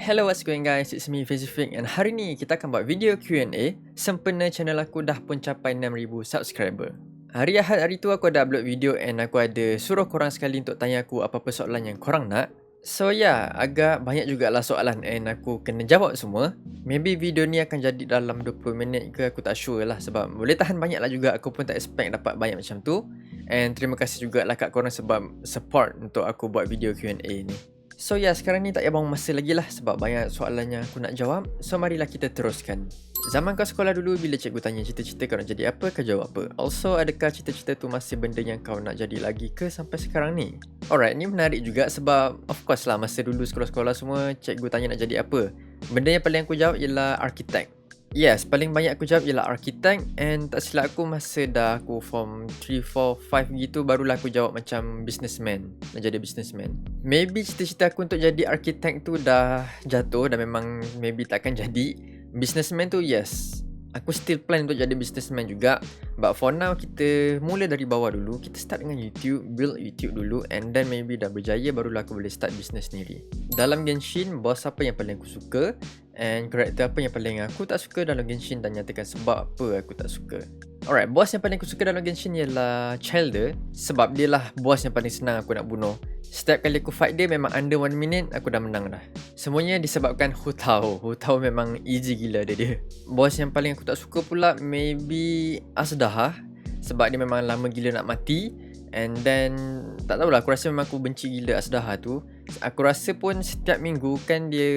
Hello, what's going guys, it's me Fazifik and hari ni kita akan buat video Q&A sempena channel aku dah pun capai 6,000 subscriber. Hari Ahad hari tu aku ada upload video and aku ada suruh korang sekali untuk tanya aku apa-apa soalan yang korang nak. So agak banyak jugalah soalan and aku kena jawab semua. Maybe video ni akan jadi dalam 20 minit ke, aku tak sure lah sebab boleh tahan banyak lah juga. Aku pun tak expect dapat banyak macam tu. And terima kasih jugalah kat korang sebab support untuk aku buat video Q&A ni. So sekarang ni tak payah buang masa lagi lah sebab banyak soalan yang aku nak jawab. So marilah kita teruskan. Zaman kau sekolah dulu, bila cikgu tanya cita-cita kau nak jadi apa, kau jawab apa? Also, adakah cita-cita tu masih benda yang kau nak jadi lagi ke sampai sekarang ni? Alright, ni menarik juga sebab of course lah masa dulu sekolah-sekolah semua cikgu tanya nak jadi apa. Benda yang paling aku jawab ialah arkitek. Yes, paling banyak aku jawab ialah arkitek. And tak silap aku masa dah aku form 3, 4, 5 gitu, barulah aku jawab macam businessman. Nak jadi businessman. Maybe cita-cita aku untuk jadi arkitek tu dah jatuh dan memang maybe takkan jadi. Businessman tu yes, aku still plan untuk jadi businessman juga. But for now kita mula dari bawah dulu. Kita start dengan YouTube, build YouTube dulu. And then maybe dah berjaya barulah aku boleh start business sendiri. Dalam Genshin, boss apa yang paling aku suka? And karakter apa yang paling aku tak suka dalam Genshin, dan nyatakan sebab apa aku tak suka. Alright, boss yang paling aku suka dalam Genshin ialah Childer. Sebab dia lah boss yang paling senang aku nak bunuh. Setiap kali aku fight dia memang under 1 minute aku dah menang dah. Semuanya disebabkan Hu Tao. Hu Tao memang easy gila dia. Boss yang paling aku tak suka pula maybe Azhdaha. Sebab dia memang lama gila nak mati. And then tak tahulah, aku rasa memang aku benci gila Azhdaha tu. Aku rasa pun setiap minggu kan dia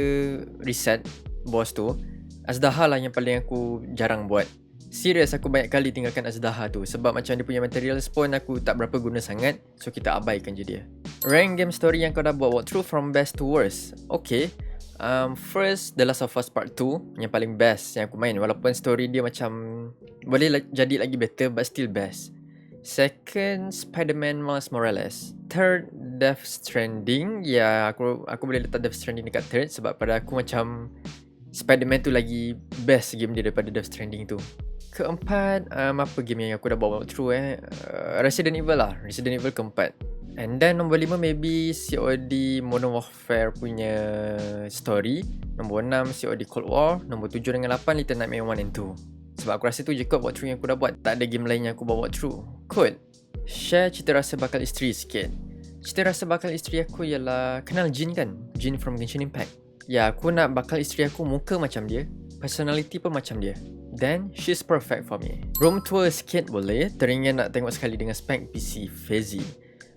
reset boss tu. Azhdaha lah yang paling aku jarang buat. Serius, aku banyak kali tinggalkan Azhdaha tu sebab macam dia punya materials pun aku tak berapa guna sangat. So kita abaikan je dia. Rank game story yang kau dah buat walkthrough from best to worst. Okay, first The Last of Us Part 2 yang paling best yang aku main. Walaupun story dia macam boleh jadi lagi better but still best. Second, Spider-Man Miles Morales. Third, Death Stranding. Aku boleh letak Death Stranding dekat third sebab pada aku macam Spider-Man tu lagi best game dia daripada Death Stranding tu. Keempat, apa game yang aku dah bawa walkthrough Resident Evil lah. Resident Evil keempat. And then nombor 5 maybe COD Modern Warfare punya story. Nombor 6 COD Cold War. Nombor 7 dengan 8 Little Nightmares 1 and 2. Sebab aku rasa tu je kot walkthrough yang aku dah buat. Tak ada game lain yang aku bawa walkthrough kot. Share cita rasa bakal isteri sikit. Cita rasa bakal isteri aku ialah, kenal Jin kan? Jin from Genshin Impact. Aku nak bakal isteri aku muka macam dia, personality pun macam dia. Then she's perfect for me. Room tour sikit boleh. Teringin nak tengok sekali dengan spek PC Fazy.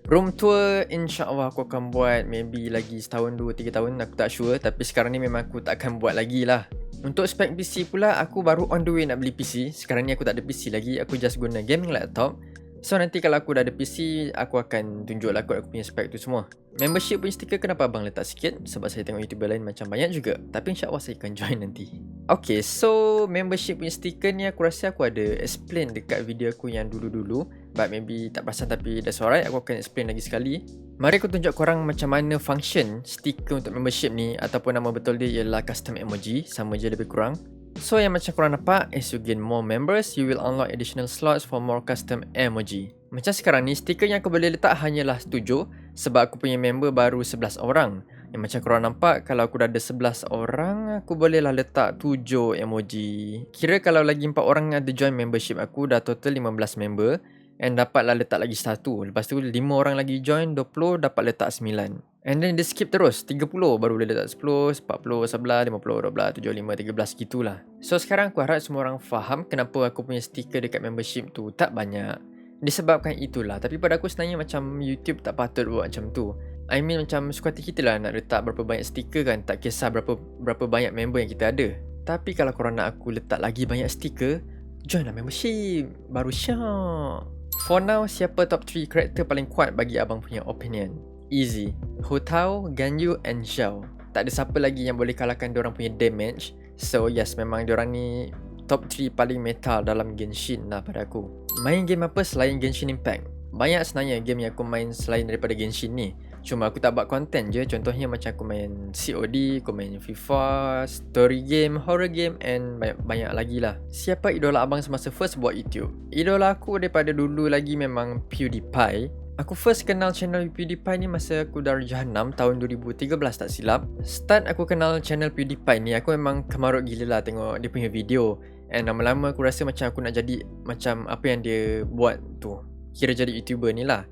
Room tour insyaAllah aku akan buat maybe lagi setahun, 2-3 tahun, aku tak sure. Tapi sekarang ni memang aku tak akan buat lagi lah. Untuk spek PC pula, aku baru on the way nak beli PC. Sekarang ni aku tak ada PC lagi, aku just guna gaming laptop. So nanti kalau aku dah ada PC, aku akan tunjuk lah aku punya spek tu semua. Membership punya stiker kenapa abang letak sikit? Sebab saya tengok YouTuber lain macam banyak juga. Tapi insyaAllah saya akan join nanti. Okay, so membership punya stiker ni aku rasa aku ada explain dekat video aku yang dulu-dulu. But maybe tak perasan, tapi that's alright, aku akan explain lagi sekali. Mari aku tunjuk korang macam mana function stiker untuk membership ni. Ataupun nama betul dia ialah custom emoji. Sama je lebih kurang. So yang macam korang nampak, as you gain more members, you will unlock additional slots for more custom emoji. Macam sekarang ni, stiker yang aku boleh letak hanyalah 7. Sebab aku punya member baru 11 orang. Yang macam korang nampak, kalau aku dah ada 11 orang, aku bolehlah letak 7 emoji. Kira kalau lagi 4 orang ada join membership aku, dah total 15 member. And dapatlah letak lagi 1. Lepas tu 5 orang lagi join, 20, dapat letak 9. And then dia skip terus, 30 baru boleh letak 10, 40, 11, 50, 12, 75, 13 gitulah. So sekarang aku harap semua orang faham kenapa aku punya stiker dekat membership tu tak banyak. Disebabkan itulah. Tapi pada aku sebenarnya macam YouTube tak patut buat macam tu. I mean macam suka hati kita lah nak letak berapa banyak stiker kan. Tak kisah berapa banyak member yang kita ada. Tapi kalau korang nak aku letak lagi banyak stiker, join lah membership. Baru syak. For now, siapa top 3 karakter paling kuat bagi abang punya opinion? Easy. Hu Tao, Ganyu and Xiao. Tak ada siapa lagi yang boleh kalahkan diorang punya damage. So yes, memang diorang ni top 3 paling metal dalam Genshin lah pada aku. Main game apa selain Genshin Impact? Banyak sebenarnya game yang aku main selain daripada Genshin ni. Cuma aku tak buat konten je. Contohnya macam aku main COD, aku main FIFA, story game, horror game and banyak lagi lah. Siapa idola abang semasa first buat YouTube? Idola aku daripada dulu lagi memang PewDiePie. Aku first kenal channel PewDiePie ni masa aku darjah 6 tahun 2013 tak silap. Start aku kenal channel PewDiePie ni, aku memang kemarut gila lah tengok dia punya video. And lama-lama aku rasa macam aku nak jadi macam apa yang dia buat tu. Kira jadi YouTuber ni lah.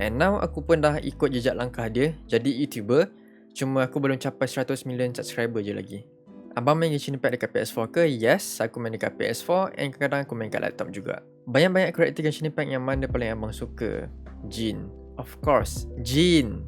And now aku pun dah ikut jejak langkah dia, jadi YouTuber. Cuma aku belum capai 100 million subscriber je lagi. Abang main Genshin Impact dekat PS4 ke? Yes, aku main dekat PS4 and kadang-kadang aku main kat laptop juga. Banyak-banyak karakter Genshin Impact yang mana paling abang suka? Jin. Of course, Jin.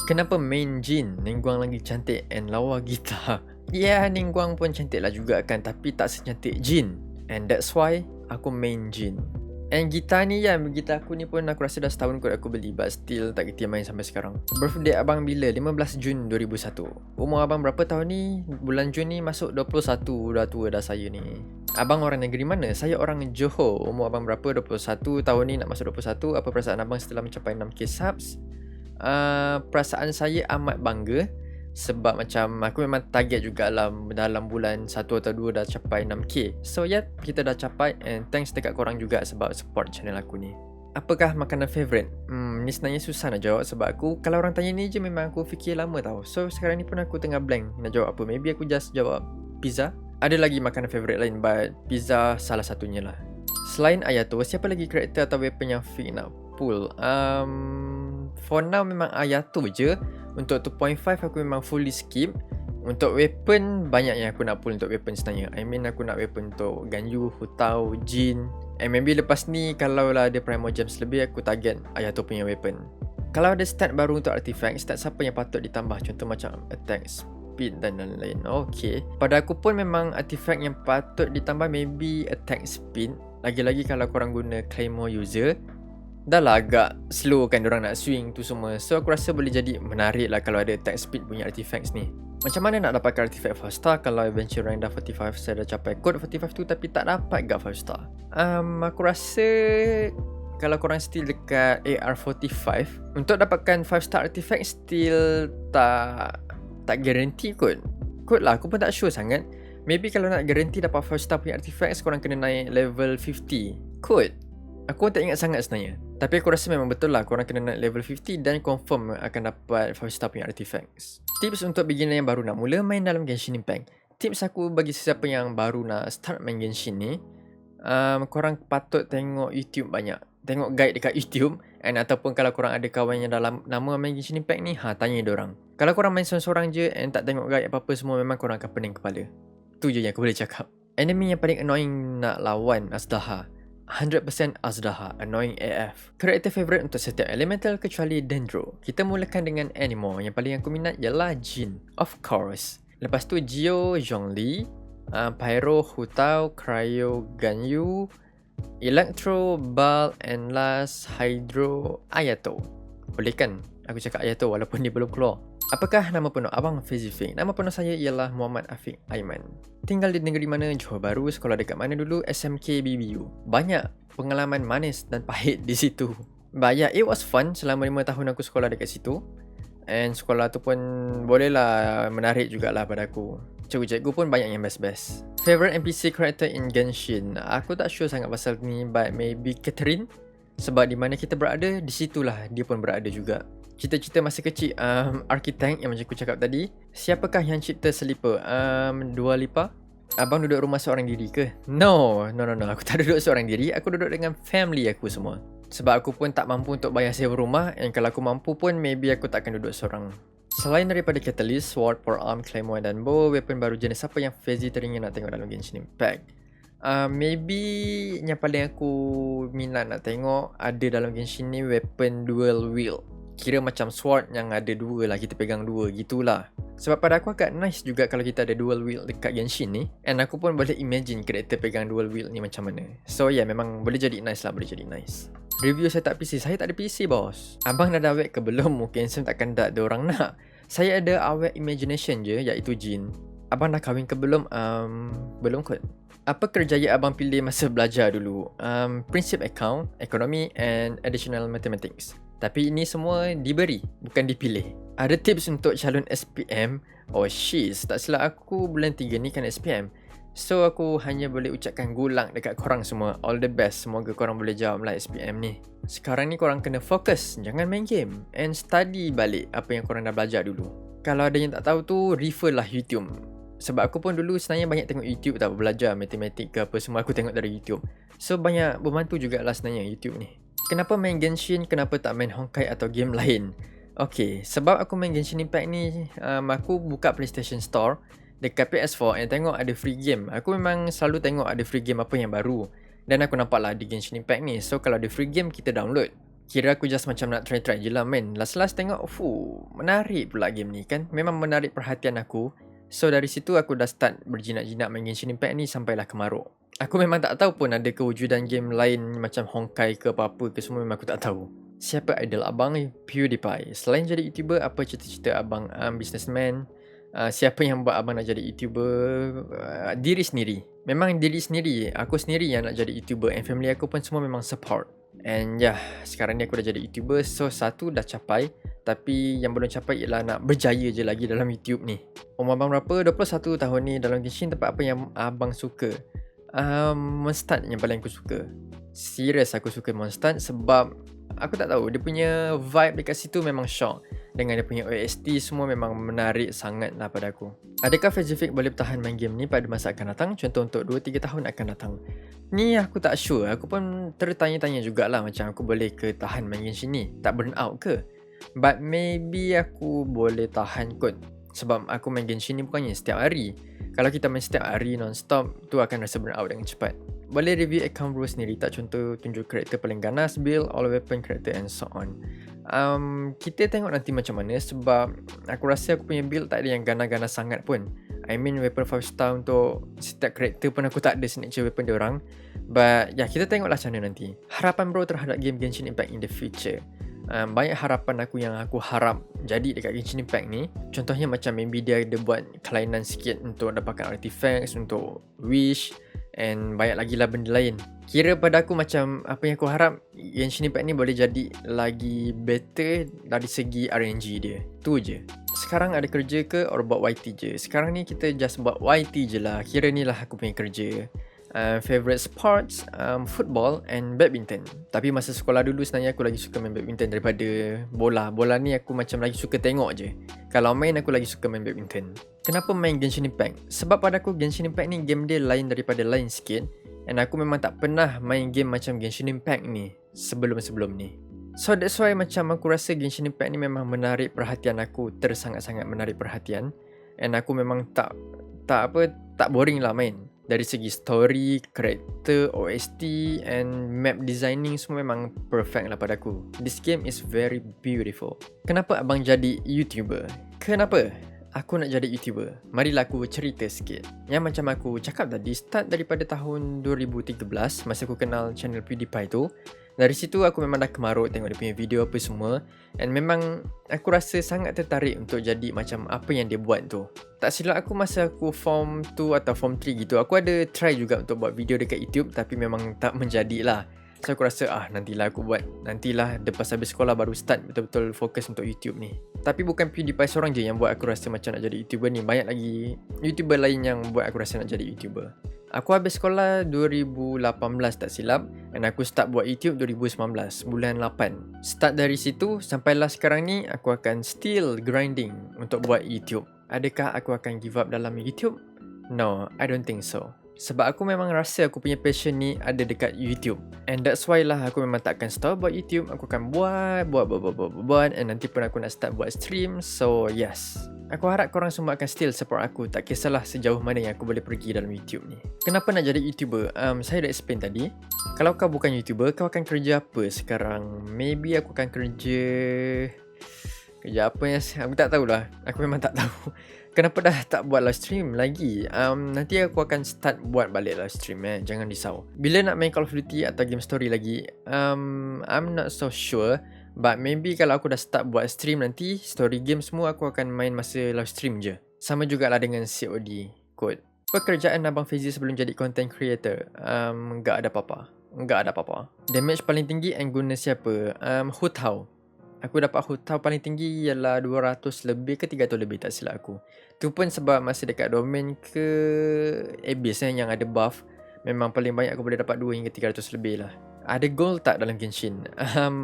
Kenapa main Jin? Ningguang lagi cantik and lawa gitar. Ya, yeah, Ningguang pun cantik lah juga kan, tapi tak secantik Jin. And that's why aku main Jin. And gitar ni ya, gitar aku ni pun aku rasa dah setahun kot aku beli, but still tak kerti main sampai sekarang. Birthday abang bila? 15 Jun 2001. Umur abang berapa tahun ni? Bulan Jun ni masuk 21, dah tua dah saya ni. Abang orang negeri mana? Saya orang Johor. Umur abang berapa? 21 tahun ni nak masuk 21. Apa perasaan abang setelah mencapai 6k subs? Perasaan saya amat bangga. Sebab macam aku memang target juga dalam bulan 1 atau 2 dah capai 6k. So yeah, kita dah capai and thanks dekat korang juga sebab support channel aku ni. Apakah makanan favourite? Ni sebenarnya susah nak jawab sebab aku kalau orang tanya ni je memang aku fikir lama tau. So sekarang ni pun aku tengah blank nak jawab apa. Maybe aku just jawab pizza. Ada lagi makanan favourite lain but pizza salah satunya lah. Selain Ayato, siapa lagi karakter atau weapon yang Fik nak pull? For now memang Ayato je. Untuk 2.5 aku memang fully skip. Untuk weapon banyak yang aku nak pull untuk weapon sebenarnya. I mean aku nak weapon untuk Ganyu, Hutao, Jin. And maybe lepas ni kalau lah ada Primo Gems lebih aku target Ayato punya weapon. Kalau ada stat baru untuk artifact, stat siapa yang patut ditambah? Contoh macam attack, speed dan lain-lain. Okay, pada aku pun memang artifact yang patut ditambah maybe attack speed. Lagi-lagi kalau korang guna Claymore user, dah lah agak slow kan diorang nak swing tu semua. So aku rasa boleh jadi menarik lah kalau ada attack speed punya artifacts ni. Macam mana nak dapatkan artifact 5 star kalau adventure rank dah 45? Saya dah capai code 45 tu tapi tak dapat gak 5 star. Aku rasa kalau korang still dekat AR45, untuk dapatkan 5 star artifact still tak guarantee kot. Kot lah, aku pun tak sure sangat. Maybe kalau nak guarantee dapat 5 star punya artifacts, korang kena naik level 50 kot. Aku pun tak ingat sangat sebenarnya. Tapi aku rasa memang betul lah korang kena naik level 50 dan confirm akan dapat 5 star punya artifacts. Tips untuk beginner yang baru nak mula main dalam Genshin Impact. Tips aku bagi sesiapa yang baru nak start main Genshin ni, korang patut tengok YouTube banyak. Tengok guide dekat YouTube. And ataupun kalau korang ada kawan yang dalam nama main Genshin Impact ni, tanya diorang. Kalau korang main seorang-seorang je and tak tengok guide apa-apa semua, memang korang akan pening kepala. Tu je yang aku boleh cakap. Enemy yang paling annoying nak lawan Azhdaha. 100% Azhdaha, annoying AF. Karakter favourite untuk setiap elemental kecuali Dendro. Kita mulakan dengan Anemo. Yang paling aku minat ialah Jin, of course. Lepas tu Geo, Zhongli, Pyro, Hutao, Cryo, Ganyu, Electro, Bal, and last Hydro, Ayato. Boleh kan aku cakap Ayato walaupun dia belum keluar? Apakah nama penuh abang Fezifik? Nama penuh saya ialah Muhammad Afiq Aiman. Tinggal di negeri mana? Johor Bahru. Sekolah dekat mana dulu? SMK BBU. Banyak pengalaman manis dan pahit di situ. But yeah, it was fun. Selama 5 tahun aku sekolah dekat situ. And sekolah tu pun bolehlah menarik jugalah pada aku. Cikgu-cikgu pun banyak yang best-best. Favorite NPC character in Genshin? Aku tak sure sangat pasal ni, but maybe Catherine. Sebab di mana kita berada, di situlah dia pun berada juga. Cita-cita masa kecil, architect yang macam aku cakap tadi. Siapakah yang cipta Sleeper? Dua Lipa? Abang duduk rumah seorang diri ke? No. Aku tak duduk seorang diri. Aku duduk dengan family aku semua. Sebab aku pun tak mampu untuk bayar sewa rumah. And kalau aku mampu pun, maybe aku takkan duduk seorang. Selain daripada Catalyst, Sword, Forearm, Claymore dan Bow, weapon baru jenis apa yang Fezzy teringin nak tengok dalam Genshin Impact? Maybe yang paling aku minat nak tengok ada dalam Genshin ni weapon dual wield. Kira macam sword yang ada dua lah, kita pegang dua gitulah. Sebab pada aku agak nice juga kalau kita ada dual wield dekat Genshin ni. And aku pun boleh imagine karakter pegang dual wield ni macam mana. So yeah, memang boleh jadi nice lah, boleh jadi nice. Review saya tak PC, saya tak ada PC bos. Abang dah awet ke belum? Mungkin takkan tak ada orang nak. Saya ada awet imagination je, iaitu Jin. Abang dah kahwin ke belum? Belum kot. Apa kerjaya abang pilih masa belajar dulu? Prinsip account, ekonomi and additional mathematics. Tapi ini semua diberi, bukan dipilih. Ada tips untuk calon SPM? Oh shiz, tak silap aku bulan 3 ni kan SPM. So aku hanya boleh ucapkan gulang dekat korang semua. All the best. Semoga korang boleh jawab lah SPM ni. Sekarang ni korang kena fokus, jangan main game, and study balik apa yang korang dah belajar dulu. Kalau ada yang tak tahu tu, refer lah YouTube. Sebab aku pun dulu sebenarnya banyak tengok YouTube tak, belajar matematik ke apa semua aku tengok dari YouTube. So banyak membantu jugalah sebenarnya YouTube ni. Kenapa main Genshin, kenapa tak main Honkai atau game lain? Okay, sebab aku main Genshin Impact ni, aku buka PlayStation Store dekat PS4 and tengok ada free game. Aku memang selalu tengok ada free game apa yang baru. Dan aku nampak lah di Genshin Impact ni. So kalau ada free game, kita download. Kira aku just macam nak try-try je lah main. Last tengok, menarik pula game ni kan. Memang menarik perhatian aku. So dari situ aku dah start berjinak-jinak main Genshin Impact ni sampailah kemaruk. Aku memang tak tahu pun ada kewujudan game lain macam Honkai ke apa-apa ke semua, memang aku tak tahu. Siapa idol abang ni? PewDiePie. Selain jadi YouTuber, apa cita-cita abang? Businessman. Siapa yang buat abang nak jadi YouTuber? Diri sendiri. Memang diri sendiri. Aku sendiri yang nak jadi YouTuber, and family aku pun semua memang support. And sekarang ni aku dah jadi YouTuber. So satu dah capai, tapi yang belum capai ialah nak berjaya je lagi dalam YouTube ni. Umur abang berapa? 21 tahun ni. Dalam Genshin, tempat apa yang abang suka? Mondstadt yang paling aku suka. Serius aku suka Mondstadt sebab aku tak tahu, dia punya vibe dekat situ memang shock. Dengan dia punya OST semua memang menarik sangat lah pada aku. Adakah Pacific boleh bertahan main game ni pada masa akan datang? Contoh untuk 2-3 tahun akan datang. Ni aku tak sure. Aku pun tertanya-tanya jugalah macam aku boleh ke tahan main Genshin ni? Tak burn out ke? But maybe aku boleh tahan kot. Sebab aku main Genshin ni bukannya setiap hari. Kalau kita main setiap hari non-stop, tu akan rasa burn out dengan cepat. Boleh review account bro sendiri tak? Contoh tunjuk karakter paling ganas, build, all weapon karakter and so on. Kita tengok nanti macam mana sebab aku rasa aku punya build tak ada yang ganas-ganas sangat pun. I mean weapon 5 star untuk setiap karakter pun aku tak ada signature weapon diorang. But kita tengoklah macam mana nanti. Harapan bro terhadap game Genshin Impact in the future. Banyak harapan aku yang aku harap jadi dekat Genshin Impact ni. Contohnya macam maybe dia ada buat kelainan sikit untuk dapatkan artifacts, untuk wish, and banyak lagi lah benda lain. Kira pada aku macam apa yang aku harap Genshin Impact ni boleh jadi lagi better dari segi RNG dia. Tu je. Sekarang ada kerja ke or buat YT je? Sekarang ni kita just buat YT je lah. Kira ni lah aku punya kerja. Favorite sports, football and badminton. Tapi masa sekolah dulu sebenarnya aku lagi suka main badminton daripada bola. Bola ni aku macam lagi suka tengok je. Kalau main aku lagi suka main badminton. Kenapa main Genshin Impact? Sebab pada aku Genshin Impact ni game dia lain daripada lain sikit. And aku memang tak pernah main game macam Genshin Impact ni sebelum-sebelum ni. So that's why macam aku rasa Genshin Impact ni memang menarik perhatian aku, tersangat-sangat menarik perhatian. And aku memang tak boring lah main. Dari segi story, karakter, OST and map designing semua memang perfect lah pada aku. This game is very beautiful. Kenapa abang jadi YouTuber? Kenapa aku nak jadi YouTuber? Marilah aku cerita sikit. Yang macam aku cakap tadi, start daripada tahun 2013 masa aku kenal channel PewDiePie tu. Dari situ aku memang dah kemaruk tengok dia punya video apa semua. And memang aku rasa sangat tertarik untuk jadi macam apa yang dia buat tu. Tak silap aku masa aku form 2 atau form 3 gitu, aku ada try juga untuk buat video dekat YouTube, tapi memang tak menjadi lah. So aku rasa nantilah aku buat. Nantilah lepas habis sekolah baru start betul-betul fokus untuk YouTube ni. Tapi bukan PewDiePie seorang je yang buat aku rasa macam nak jadi YouTuber ni. Banyak lagi YouTuber lain yang buat aku rasa nak jadi YouTuber. Aku habis sekolah 2018 tak silap, dan aku start buat YouTube 2019, bulan 8. Start dari situ sampailah sekarang ni aku akan still grinding untuk buat YouTube. Adakah aku akan give up dalam YouTube? No, I don't think so. Sebab aku memang rasa aku punya passion ni ada dekat YouTube. And that's why lah aku memang tak akan stop buat YouTube. Aku akan buat, and nanti pun aku nak start buat stream. So yes, aku harap korang semua akan still support aku. Tak kisahlah sejauh mana yang aku boleh pergi dalam YouTube ni. Kenapa nak jadi YouTuber? Saya dah explain tadi. Kalau kau bukan YouTuber, kau akan kerja apa sekarang? Maybe aku akan kerja apa yang aku tak tahulah. Aku memang tak tahu. Kenapa dah tak buat live stream lagi? Nanti aku akan start buat balik live stream jangan risau. Bila nak main Call of Duty atau game story lagi? I'm not so sure. But maybe kalau aku dah start buat stream nanti, story game semua aku akan main masa live stream je. Sama jugalah dengan COD Code. Pekerjaan Abang Fizi sebelum jadi content creator? Enggak ada apa-apa. Damage paling tinggi and guna siapa? Hu Tao. Aku dapat huta paling tinggi ialah 200 lebih ke 300 lebih tak silap aku. Tu pun sebab masih dekat domain ke Abyss yang ada buff. Memang paling banyak aku boleh dapat 2 hingga 300 lebih lah. Ada goal tak dalam Genshin?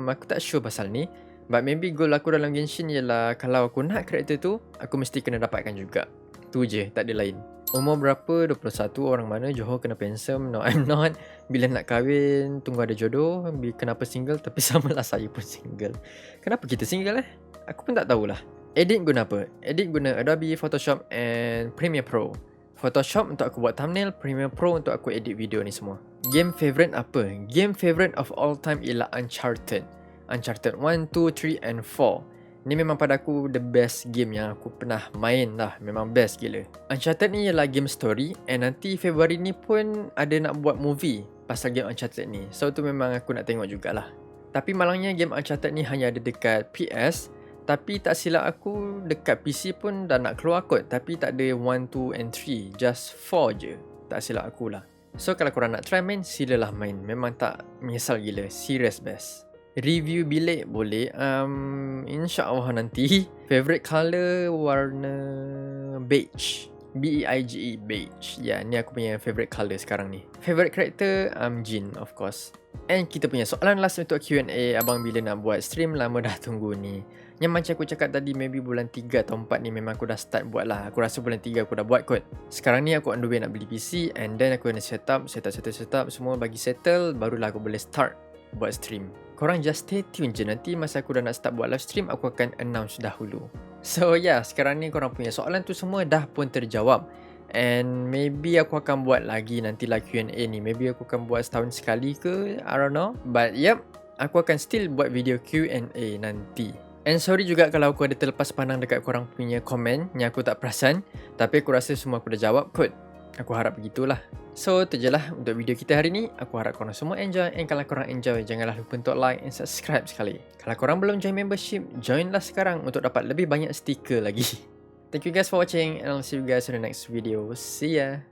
Aku tak sure pasal ni. But maybe goal aku dalam Genshin ialah kalau aku nak karakter tu, aku mesti kena dapatkan juga. Tu je, tak ada lain. Umur berapa? 21. Orang mana? Johor kenapa handsome? No, I'm not. Bila nak kahwin, tunggu ada jodoh. Kenapa single? Tapi samalah saya pun single. Kenapa kita single Aku pun tak tahulah. Edit guna apa? Edit guna Adobe Photoshop and Premiere Pro. Photoshop untuk aku buat thumbnail, Premiere Pro untuk aku edit video ni semua. Game favourite apa? Game favourite of all time ialah Uncharted. Uncharted 1, 2, 3 and 4. Ni memang pada aku the best game yang aku pernah main lah. Memang best gila. Uncharted ni ialah game story, and nanti Februari ni pun ada nak buat movie pasal game Uncharted ni. So tu memang aku nak tengok jugalah. Tapi malangnya game Uncharted ni hanya ada dekat PS. Tapi tak silap aku dekat PC pun dah nak keluar kot. Tapi tak ada 1, 2 and 3. Just 4 je. Tak silap aku lah. So kalau korang nak try main, silalah main. Memang tak menyesal gila. Serious best. Review bilik boleh. InsyaAllah nanti. Favorite colour warna beige. B-E-I-G-E, beige. Ya, ni aku punya favorite colour sekarang ni. Favorite character, Jin of course. And kita punya soalan last untuk Q&A. Abang bila nak buat stream? Lama dah tunggu ni. Yang macam aku cakap tadi, maybe bulan 3 atau 4 ni memang aku dah start buat lah. Aku rasa bulan 3 aku dah buat kot. Sekarang ni aku on the way nak beli PC. And then aku kena set up. Semua bagi settle. Barulah aku boleh start buat stream. Korang just stay tune je. Nanti masa aku dah nak start buat live stream, aku akan announce dahulu. So yeah, sekarang ni korang punya soalan tu semua dah pun terjawab. And maybe aku akan buat lagi nantilah Q&A ni. Maybe aku akan buat setahun sekali ke, I don't know. But yep, aku akan still buat video Q&A nanti. And sorry juga kalau aku ada terlepas pandang dekat korang punya komen yang aku tak perasan. Tapi aku rasa semua aku dah jawab kot. Aku harap begitulah. So, tu je lah untuk video kita hari ni. Aku harap korang semua enjoy. And kalau korang enjoy, janganlah lupa untuk like and subscribe sekali. Kalau korang belum join membership, joinlah sekarang untuk dapat lebih banyak stiker lagi. Thank you guys for watching, and I'll see you guys in the next video. See ya!